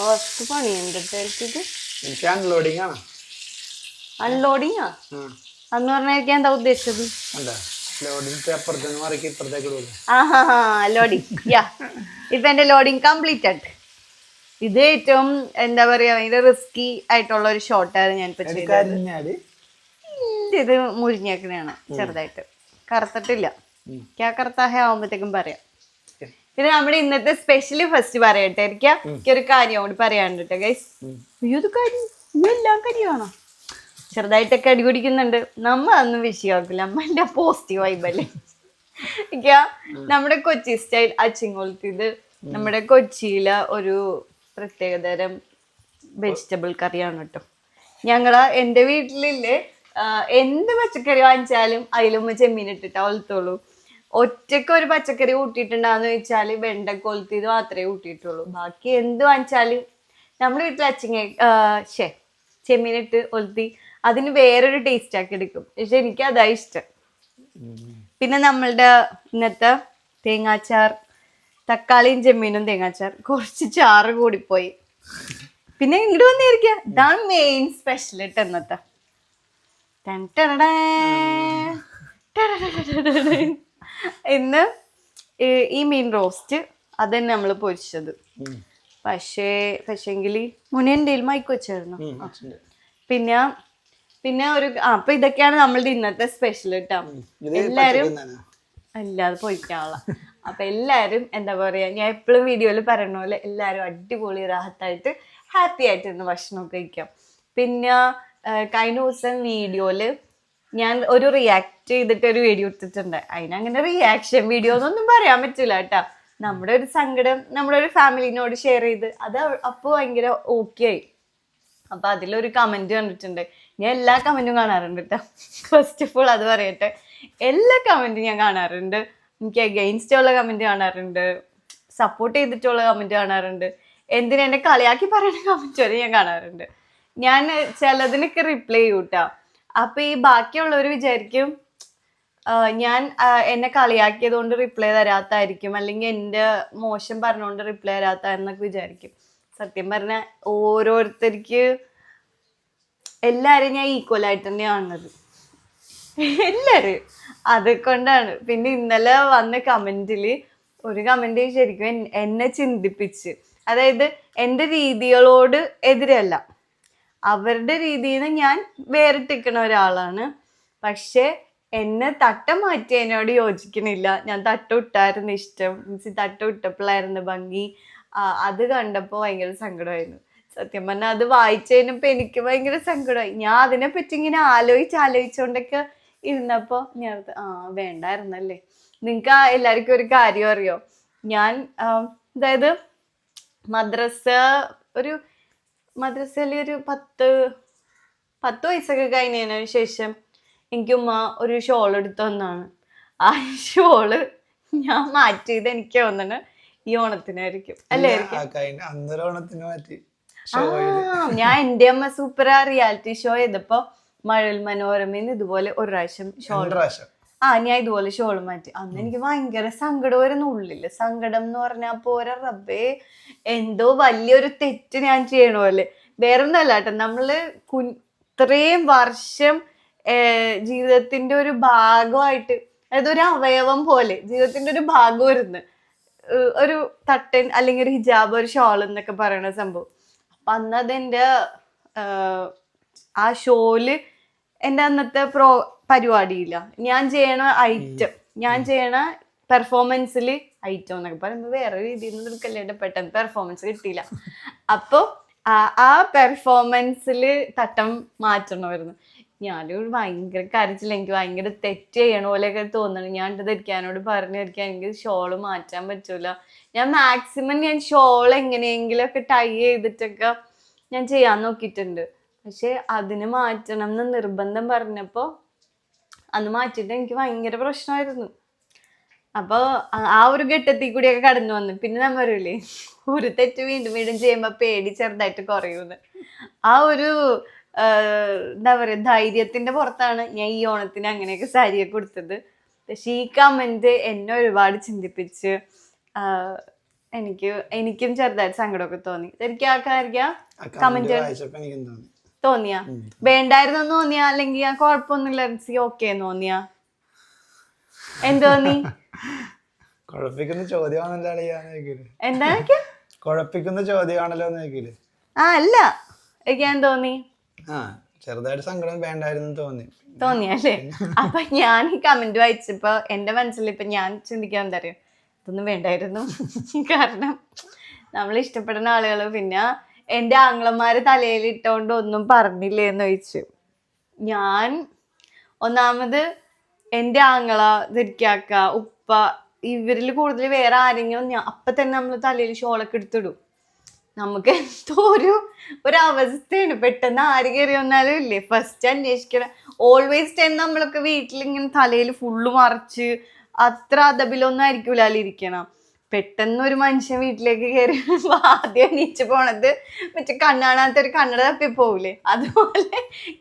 അവസ്ഥ പണിയുണ്ട് ഇത് അൺലോഡിംഗ് ആണ്. അൺലോഡിങ്ങാ അന്ന് പറഞ്ഞായിരിക്കും എന്താ ഉദ്ദേശിച്ചത്? ലോഡിങ് ഇപ്പൊ എന്റെ ലോഡിങ് കംപ്ലീറ്റഡ്. ഇത് ഏറ്റവും എന്താ പറയാ ഭയങ്കര റിസ്കി ആയിട്ടുള്ള ഒരു ഷോട്ടായിരുന്നു ഞാൻ ഇപ്പൊ ചെയ്തത്. ഇത് മുരിഞ്ഞേക്കണാണ് ചെറുതായിട്ട്, കറുത്തിട്ടില്ല. കറുത്താഹ ആവുമ്പത്തേക്കും പറയാം. പിന്നെ നമ്മുടെ ഇന്നത്തെ സ്പെഷ്യലി ഫസ്റ്റ് പറയട്ടെ. എനിക്കൊരു കാര്യം കൂടി പറയാനുണ്ട് ഗൈസ്. ഇത് കാര്യം എല്ലാം കാര്യമാണോ? ചെറുതായിട്ടൊക്കെ അടി പിടിക്കുന്നുണ്ട്. നമ്മ അതൊന്നും വിഷയമാക്കില്ല. നമ്മ എന്റെ പോസിറ്റീവ് വൈബല്ലേ. നമ്മുടെ കൊച്ചി സ്റ്റൈൽ അച്ചിങ്ങോളത്തിത് നമ്മുടെ കൊച്ചിയിലെ ഒരു പ്രത്യേകതരം വെജിറ്റബിൾ കറിയാണ് കേട്ടോ. എന്റെ വീട്ടിലില്ലേ എന്ത് പച്ചക്കറി വാങ്ങിച്ചാലും അതിലും ചെമ്മീൻ ഇട്ടിട്ടാ ഒലത്തുള്ളൂ. ഒറ്റക്ക് ഒരു പച്ചക്കറി കൂട്ടിയിട്ടുണ്ടാന്ന് ചോദിച്ചാല് വെണ്ടക്ക ഒലത്തിയത് മാത്രമേ കൂട്ടിയിട്ടുള്ളൂ. ബാക്കി എന്ത് വാങ്ങിച്ചാലും നമ്മുടെ വീട്ടിൽ ചെമ്മീനിട്ട് ഒലത്തി അതിന് വേറൊരു ടേസ്റ്റ് ആക്കി എടുക്കും. പക്ഷെ എനിക്ക് അതാ ഇഷ്ടം. പിന്നെ നമ്മളുടെ ഇന്നത്തെ തേങ്ങാച്ചാർ, തക്കാളിയും ചെമ്മീനും തേങ്ങാച്ചാർ, കുറച്ച് ചാറ് കൂടിപ്പോയി. പിന്നെ ഇങ്ങോട്ട് വന്നിരിക്കുക. ഇതാണ് മെയിൻ സ്പെഷ്യൽ ഇട്ട് ഇന്നത്തെ. ഇന്ന് ഈ മീൻ റോസ്റ്റ് അത് തന്നെ നമ്മള് പൊരിച്ചത്. പക്ഷേങ്കില് മുന്നേ എന്തെങ്കിലും മയക്ക് വെച്ചായിരുന്നു. പിന്നെ അപ്പൊ ഇതൊക്കെയാണ് നമ്മളുടെ ഇന്നത്തെ സ്പെഷ്യൽ കേട്ടോ. എല്ലാരും അല്ലാതെ പൊയ്ക്കാനുള്ള. അപ്പൊ എല്ലാരും എന്താ പറയാ, ഞാൻ എപ്പോഴും വീഡിയോയിൽ പറയണ പോലെ എല്ലാരും അടിപൊളി റാഹത്തായിട്ട് ഹാപ്പി ആയിട്ട് ഇന്ന് ഭക്ഷണമൊക്കെ കഴിക്കാം. പിന്നെ കഴിഞ്ഞ ദിവസം വീഡിയോയില് ഞാൻ ഒരു റിയാക്ട് ചെയ്തിട്ട് ഒരു വീഡിയോ ഇട്ടിട്ടുണ്ട്. അതിനങ്ങനെ റിയാക്ഷൻ വീഡിയോ എന്നൊന്നും പറയാൻ പറ്റില്ല കേട്ടാ. നമ്മുടെ ഒരു സങ്കടം നമ്മുടെ ഒരു ഫാമിലിനോട് ഷെയർ ചെയ്ത് അത് അപ്പോൾ ഭയങ്കര ഓക്കെ ആയി. അപ്പൊ അതിലൊരു കമന്റ് കണ്ടിട്ടുണ്ട്. ഞാൻ എല്ലാ കമന്റും കാണാറുണ്ട് കേട്ടോ. ഫസ്റ്റ് ഓഫ് ഓൾ അത് പറയട്ടെ, എല്ലാ കമന്റും ഞാൻ കാണാറുണ്ട്. എനിക്ക് അഗെയിൻസ്റ്റ് ഉള്ള കമന്റ് കാണാറുണ്ട്, സപ്പോർട്ട് ചെയ്തിട്ടുള്ള കമന്റ് കാണാറുണ്ട്, എന്നെ കളിയാക്കി പറയുന്ന കമന്റ് വരെ ഞാൻ കാണാറുണ്ട്. ഞാൻ ചിലതിനൊക്കെ റിപ്ലൈ ചെയ്യും കേട്ടോ. അപ്പൊ ഈ ബാക്കിയുള്ളവർ വിചാരിക്കും ഞാൻ എന്നെ കളിയാക്കിയത് കൊണ്ട് റിപ്ലൈ തരാത്തായിരിക്കും, അല്ലെങ്കിൽ എൻ്റെ മോശം പറഞ്ഞുകൊണ്ട് റിപ്ലൈ തരാത്താന്നൊക്കെ വിചാരിക്കും. സത്യം പറഞ്ഞാൽ ഓരോരുത്തർക്ക് എല്ലാരും ഞാൻ ഈക്വൽ ആയിട്ട് തന്നെ കാണുന്നത്, എല്ലാരും. അതുകൊണ്ടാണ്. പിന്നെ ഇന്നലെ വന്ന കമന്റില് ഒരു കമന്റ് ശരിക്കും എന്നെ ചിന്തിപ്പിച്ച്, അതായത് എൻ്റെ രീതികളോട് എതിരല്ല, അവരുടെ രീതിയിൽ നിന്ന് ഞാൻ വേറിട്ടിരിക്കണ ഒരാളാണ്. പക്ഷെ എന്നെ തട്ടം മാറ്റിയതിനോട് യോജിക്കണില്ല. ഞാൻ തട്ടുവിട്ടായിരുന്നു ഇഷ്ടം, തട്ടുവിട്ടപ്പോഴായിരുന്നു ഭംഗി. അത് കണ്ടപ്പോൾ ഭയങ്കര സങ്കടമായിരുന്നു. സത്യം പറഞ്ഞാൽ അത് വായിച്ചു കഴിഞ്ഞപ്പോ എനിക്ക് ഭയങ്കര സങ്കടമായി. ഞാൻ അതിനെപ്പറ്റി ഇങ്ങനെ ആലോചിച്ചോണ്ടൊക്കെ ഇരുന്നപ്പോ ഞാൻ വേണ്ടായിരുന്നല്ലേ. നിങ്ങക്ക് എല്ലാവർക്കും ഒരു കാര്യം അറിയോ, ഞാൻ അതായത് മദ്രസയിൽ ഒരു 10 വയസ്സൊക്കെ കഴിഞ്ഞതിന് ശേഷം എനിക്ക് ഉമ്മ ഒരു ഷോൾ എടുത്തു തന്നാണ്. ആ ഷോള് ഞാൻ മാറ്റിയത് എനിക്ക് തോന്നണ ഈ ഓണത്തിനായിരിക്കും അല്ലേ? ഞാൻ എൻ്റെ അമ്മ സൂപ്പർ റിയാലിറ്റി ഷോ ചെയ്തപ്പോ മഴൽ മനോരമയിൽ ഇതുപോലെ ഒരു പ്രാവശ്യം ഞാൻ ഇതുപോലെ ഷോള് മാറ്റി. അന്ന് എനിക്ക് ഭയങ്കര സങ്കടം വരുന്ന ഉള്ളില്. സങ്കടം എന്ന് പറഞ്ഞാൽ പോരാ റബ്ബേ, എന്തോ വലിയൊരു തെറ്റ് ഞാൻ ചെയ്യണ പോലെ. വേറൊന്നല്ല കേട്ടോ, നമ്മള് ഇത്രയും വർഷം ജീവിതത്തിന്റെ ഒരു ഭാഗമായിട്ട്, അതായത് ഒരു അവയവം പോലെ ജീവിതത്തിന്റെ ഒരു ഭാഗം വരുന്നു ഒരു തട്ടൻ അല്ലെങ്കിൽ ഒരു ഹിജാബ്, ഒരു ഷോൾ എന്നൊക്കെ പറയുന്ന സംഭവം. അപ്പൊ അന്ന് അതെന്റെ ആ ഷോയില് എൻ്റെ അന്നത്തെ പരിപാടിയില്ല, ഞാൻ ചെയ്യണ പെർഫോമൻസിൽ ഐറ്റം എന്നൊക്കെ പറയുമ്പോൾ വേറെ രീതിയിൽ നിന്ന് എടുക്കല്ലേ, പെട്ടെന്ന് പെർഫോമൻസ് കിട്ടിയില്ല. അപ്പോൾ ആ പെർഫോമൻസിൽ തട്ടം മാറ്റണമായിരുന്നു. ഞാനൊരു ഭയങ്കര കരച്ചില്ല, എനിക്ക് ഭയങ്കര തെറ്റ് ചെയ്യണ പോലെയൊക്കെ തോന്നണം. ഞാൻ ധരിക്കാനോട് പറഞ്ഞിരിക്കാൻ എനിക്ക് ഷോള് മാറ്റാൻ പറ്റൂല. ഞാൻ മാക്സിമം ഷോൾ എങ്ങനെയെങ്കിലും ഒക്കെ ടൈ ചെയ്തിട്ടൊക്കെ ഞാൻ ചെയ്യാൻ നോക്കിയിട്ടുണ്ട്. പക്ഷെ അതിന് മാറ്റണം എന്ന് നിർബന്ധം പറഞ്ഞപ്പോ അന്ന് മാറ്റിയിട്ട് എനിക്ക് ഭയങ്കര പ്രശ്നമായിരുന്നു. അപ്പൊ ആ ഒരു ഘട്ടത്തിൽ കൂടിയൊക്കെ കടന്നു വന്നു. പിന്നെ നമ്മൾ പറയൂലേ, ഒരു തെറ്റ് വീണ്ടും വീണ്ടും ചെയ്യുമ്പോ പേടി ചെറുതായിട്ട് കുറയൂന്ന്. ആ ഒരു എന്താ പറയാ ധൈര്യത്തിന്റെ പുറത്താണ് ഞാൻ ഈ ഓണത്തിന് അങ്ങനെയൊക്കെ സാരിയൊക്കെ കൊടുത്തത്. പക്ഷെ ഈ കമന്റ് എന്നെ ഒരുപാട് ചിന്തിപ്പിച്ച് എനിക്കും ചെറുതായിട്ട് സങ്കടമൊക്കെ തോന്നി. എനിക്ക് ആൾക്കാരിക്കാം കമന്റ് തോന്നിയാ വേണ്ടായിരുന്നു തോന്നിയാ, അല്ലെങ്കിൽ ഞാൻ കുഴപ്പമൊന്നുമില്ല ഓക്കെ തോന്നിയാ, എന്ത് തോന്നി? കുഴപ്പിക്കുന്ന ചോദ്യമാണല്ലോ എന്താ കുഴപ്പിക്കുന്ന ചോദ്യമാണല്ലോ അല്ല എനിക്ക് ഞാൻ തോന്നി ചെറുതായിട്ട് സങ്കടം വേണ്ടായിരുന്നു തോന്നിയല്ലേ. അപ്പൊ ഞാൻ ഈ കമന്റ് വായിച്ചപ്പോ എന്റെ മനസ്സിൽ ഇപ്പൊ ഞാൻ ചിന്തിക്കാൻ എന്താ അറിയാം, ഇതൊന്നും വേണ്ടായിരുന്നു. കാരണം നമ്മൾ ഇഷ്ടപ്പെടുന്ന ആളുകൾ, പിന്നെ എന്റെ ആങ്ങളമാര് തലയിൽ ഇട്ടോണ്ട് ഒന്നും പറഞ്ഞില്ലേ എന്ന് ചോദിച്ചു. ഞാൻ ഒന്നാമത് എന്റെ ആങ്ങള, ദരിക്കാക്ക, ഉപ്പ, ഇവരിൽ കൂടുതൽ വേറെ ആരെങ്കിലും അപ്പൊ തന്നെ നമ്മൾ തലയിൽ ഷോളൊക്കെ എടുത്തിടും. നമുക്ക് എന്തോ ഒരു അവസ്ഥയാണ്. പെട്ടെന്ന് ആര് കയറി വന്നാലും ഇല്ലേ ഫസ്റ്റ് അന്വേഷിക്കണം. ഓൾവേസ് ടൈം നമ്മളൊക്കെ വീട്ടിലിങ്ങനെ തലയിൽ ഫുള്ള് മറച്ച് അത്ര അതബിലൊന്നും ആയിരിക്കൂല ഇരിക്കണം. പെട്ടെന്ന് ഒരു മനുഷ്യൻ വീട്ടിലേക്ക് കയറി ആദ്യം എണീച്ച് പോണത് മറ്റേ കണ്ണാണാത്തൊരു കണ്ണട തപ്പി പോകൂലേ, അതുപോലെ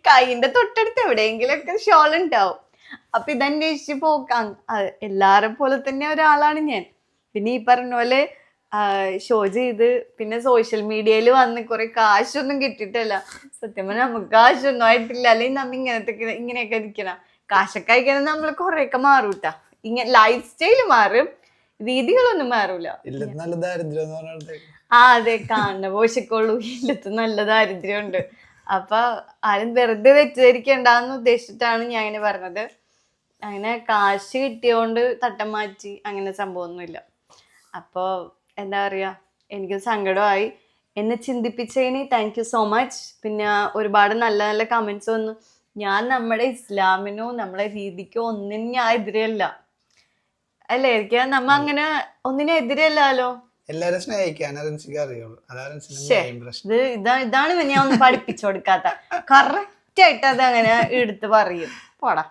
കൈയിന്റെ തൊട്ടടുത്ത് എവിടെയെങ്കിലൊക്കെ ഷോൾ ഉണ്ടാവും. അപ്പൊ ഇതന്വേഷിച്ച് പോക്കാം. എല്ലാരെ പോലെ തന്നെ ഒരാളാണ് ഞാൻ. പിന്നെ ഈ പറഞ്ഞ പോലെ ഷോ ചെയ്ത് പിന്നെ സോഷ്യൽ മീഡിയയിൽ വന്ന് കുറെ കാശൊന്നും കിട്ടിയിട്ടല്ല. സത്യം പറഞ്ഞാൽ നമുക്ക് കാശൊന്നും ആയിട്ടില്ല. അല്ലെങ്കിൽ നമ്മ ഇങ്ങനെയൊക്കെ ഇരിക്കണം. കാശൊക്കെ അയക്കണം നമ്മൾ കുറെയൊക്കെ മാറൂട്ടാ. ഇങ്ങനെ ലൈഫ് സ്റ്റൈല് മാറും, രീതികളൊന്നും മാറൂല. അതെ, കാണുന്ന പോഷക്കുള്ളൂ. ഇല്ലത്ത് നല്ല ദാരിദ്ര്യം ഉണ്ട്. അപ്പൊ ആരും വെറുതെ തെറ്റിദ്ധരിക്കണ്ടെന്ന് ഉദ്ദേശിച്ചിട്ടാണ് ഞാൻ ഇങ്ങനെ പറഞ്ഞത്. അങ്ങനെ കാശ് കിട്ടിയോണ്ട് തട്ടം മാറ്റി അങ്ങനെ സംഭവമൊന്നുമില്ല. അപ്പോ എന്താ പറയാ, എനിക്ക് സങ്കടമായി. എന്നെ ചിന്തിപ്പിച്ചതിന് താങ്ക് യു സോ മച്ച്. പിന്നെ ഒരുപാട് നല്ല നല്ല കമന്റ്സ് വന്നു. ഞാൻ നമ്മുടെ ഇസ്ലാമിനോ നമ്മളെ രീതിക്കോ ഒന്നിനും ഞാൻ എതിരല്ല അല്ലേ. എനിക്ക് നമ്മ അങ്ങനെ ഒന്നിനും എതിരല്ലോ. എല്ലാരും സ്നേഹിക്കാൻ ഇതാണ് ഞാൻ ഒന്ന് പഠിപ്പിച്ചു കൊടുക്കാത്ത. കറക്റ്റ് ആയിട്ട് അത് അങ്ങനെ എടുത്ത് പറയും. പോടാ,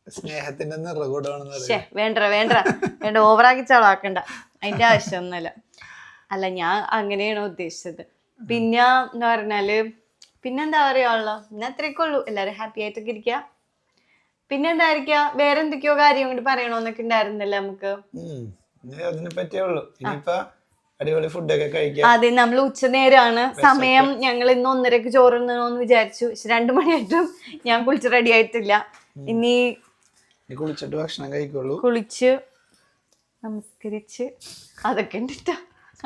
സ്നേഹത്തിന്റെ നിറകൂടമാണെന്ന് വേണ്ട ഓവറാക്കി ചളാക്കണ്ട, അതിന്റെ ആവശ്യമൊന്നുമല്ല. അല്ല, ഞാൻ അങ്ങനെയാണോ ഉദ്ദേശിച്ചത്. പിന്നെ എന്താ പറഞ്ഞാല് പിന്നെന്താ പറയാനുള്ള, പിന്നെ അത്രയൊക്കെ ഉള്ളൂ. എല്ലാരും ഹാപ്പി ആയിട്ടൊക്കെ ഇരിക്കുക. പിന്നെ എന്തായിരിക്ക വേറെ എന്തൊക്കെയോ കാര്യം കൂടി പറയണോന്നൊക്കെ ഉണ്ടായിരുന്നല്ലേ നമുക്ക്. അടിപൊളി ഫുഡൊക്കെ കഴിക്കാം. അതെ, നമ്മൾ ഉച്ചനേരമാണ് സമയം. ഞങ്ങൾ ഇന്ന് 1:30 ചോറുന്നോന്ന് വിചാരിച്ചു. 2 മണിയായിട്ടും ഞാൻ കുളിച്ച് റെഡി ആയിട്ടില്ല. ഇനി കുളിച്ചിട്ട് ഭക്ഷണം കഴിക്കുള്ളൂ. കുളിച്ച് നമസ്കരിച്ച് അതൊക്കെ ഉണ്ടിട്ടാ.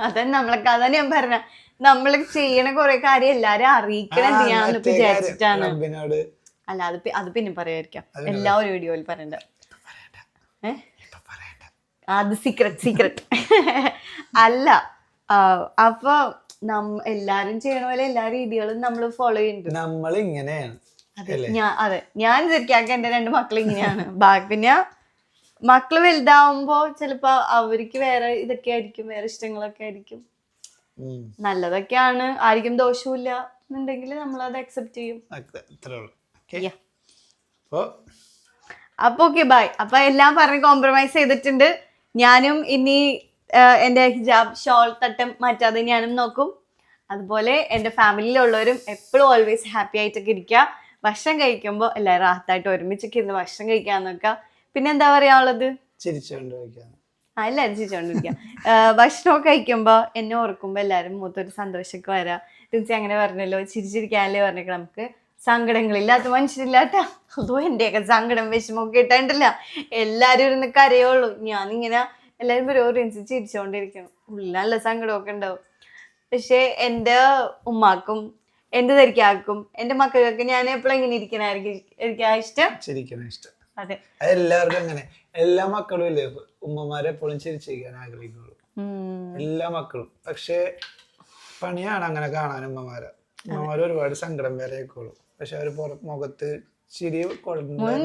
അതാണ് ഞാൻ പറഞ്ഞ, നമ്മള് ചെയ്യണ കൊറേ കാര്യം എല്ലാരും അറിയിക്കണം എന്തിനാന്ന് വിചാരിച്ചിട്ടാണ്. അല്ല, അത് പിന്നെ പറയാതിരിക്കാം. എല്ലാ ഒരു വീഡിയോയിൽ പറയണ്ട. അത് സീക്രട്ട് അല്ല. അപ്പൊ എല്ലാരും ചെയ്യണ പോലെ എല്ലാ രീതികളും നമ്മൾ ഫോളോ ചെയ്യുന്നുണ്ട്. നമ്മൾ ഇങ്ങനെയാണ്. അതെ, ഞാൻ ശരിക്കാക്ക എന്റെ 2 മക്കൾ ഇങ്ങനെയാണ്. പിന്നെ മക്കള് വലുതാവുമ്പോ ചിലപ്പോ അവർക്ക് വേറെ ഇതൊക്കെ ആയിരിക്കും, വേറെ ഇഷ്ടങ്ങളൊക്കെ ആയിരിക്കും. നല്ലതൊക്കെയാണ്, ആയിരിക്കും ദോഷമില്ല എന്നുണ്ടെങ്കിൽ നമ്മളത് അക്സെപ്റ്റ് ചെയ്യും. അപ്പൊ ഓക്കെ, ബൈ. അപ്പൊ എല്ലാം പറഞ്ഞ് കോംപ്രമൈസ് ചെയ്തിട്ടുണ്ട്. ഞാനും ഇനി എൻ്റെ ഹിജാബ് ഷോൾ തട്ടം മാറ്റാതെ ഞാനും നോക്കും. അതുപോലെ എൻ്റെ ഫാമിലിയിലുള്ളവരും എപ്പോഴും ഓൾവേസ് ഹാപ്പി ആയിട്ടൊക്കെ ഇരിക്കുക. ഭക്ഷണം കഴിക്കുമ്പോൾ എല്ലാവരും റാഹത്തായിട്ട് ഒരുമിച്ചൊക്കെ ഇരുന്ന് ഭക്ഷണം കഴിക്കാൻ നോക്കുക. പിന്നെ എന്താ പറയാനുള്ളത്, എല്ലാവരും ചിരിച്ചോണ്ടിരിക്കുക. ഭക്ഷണമൊക്കെ കഴിക്കുമ്പോൾ എന്നെ ഓർക്കുമ്പോൾ എല്ലാവരും മുഖത്തൊരു സന്തോഷമൊക്കെ വരാം. തീർച്ചയായും അങ്ങനെ പറഞ്ഞല്ലോ, ചിരിച്ചിരിക്കാനല്ലേ പറഞ്ഞേക്കാം. നമുക്ക് സങ്കടങ്ങളില്ലാത്ത മനുഷ്യരില്ലാട്ട. അതോ എന്റെയൊക്കെ സങ്കടം വിഷമമൊക്കെ ഇട്ടില്ല, എല്ലാരും ഇരുന്ന് കരയുള്ളൂ. ഞാനിങ്ങനെ എല്ലാരും ഓരോരിച്ച് ചിരിച്ചോണ്ടിരിക്കണം. ഉള്ളിൽ നല്ല സങ്കടമൊക്കെ ഉണ്ടാവും. പക്ഷെ എൻ്റെ ഉമ്മാക്കും എന്റെ ധരിക്കാക്കും എന്റെ മക്കൾക്കൊക്കെ ഞാൻ എപ്പോഴും ഇങ്ങനെ ഇരിക്കണായിരിക്കും എനിക്ക് ഇഷ്ടം. അതെ, എല്ലാവർക്കും അങ്ങനെ. എല്ലാ മക്കളും ഇല്ലേ ഉമ്മമാരെ എപ്പോഴും ചിരിച്ചിരിക്കാൻ ആഗ്രഹിക്കുള്ളൂ, എല്ലാ മക്കളും. പക്ഷെ പണിയാണ് അങ്ങനെ കാണാൻ. ഉമ്മമാര് ഒരുപാട് സങ്കടം വരെ ആയിക്കോളൂ. പക്ഷെ അവര് മുഖത്ത് ചിരി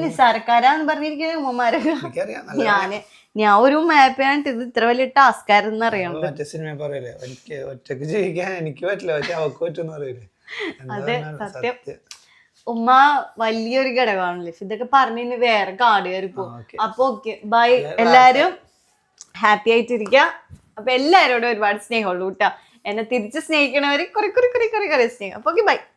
നിസ്സാരക്കാരാന്ന് പറഞ്ഞിരിക്കുന്ന ഉമ്മമാരൊക്കെ. ഞാൻ ഒരു മാപ്പായിട്ട് ഇത് ഇത്ര വലിയ ടാസ്ക് ആയിരുന്നു അറിയാം. മറ്റേ സിനിമ പറയല്ലേ, എനിക്ക് ഒറ്റക്ക് ജീവിക്കാൻ എനിക്ക് പറ്റില്ല, പക്ഷെ അവർക്ക് പറ്റുമെന്ന് പറയില്ലേ. അതെ, സത്യം. ഉമ്മ വലിയൊരു ഘടകമാണല്ലേ. ഇതൊക്കെ പറഞ്ഞു വേറെ കാട് കയറി പോകും. അപ്പൊ ഓക്കെ, ബൈ. എല്ലാരും ഹാപ്പി ആയിട്ടിരിക്കുക. അപ്പൊ എല്ലാരോടും ഒരുപാട് സ്നേഹമുള്ളൂ കേട്ടാ. എന്നെ തിരിച്ച് സ്നേഹിക്കണവര് കുറെ സ്നേഹം. അപ്പൊ ഓക്കെ, ബൈ.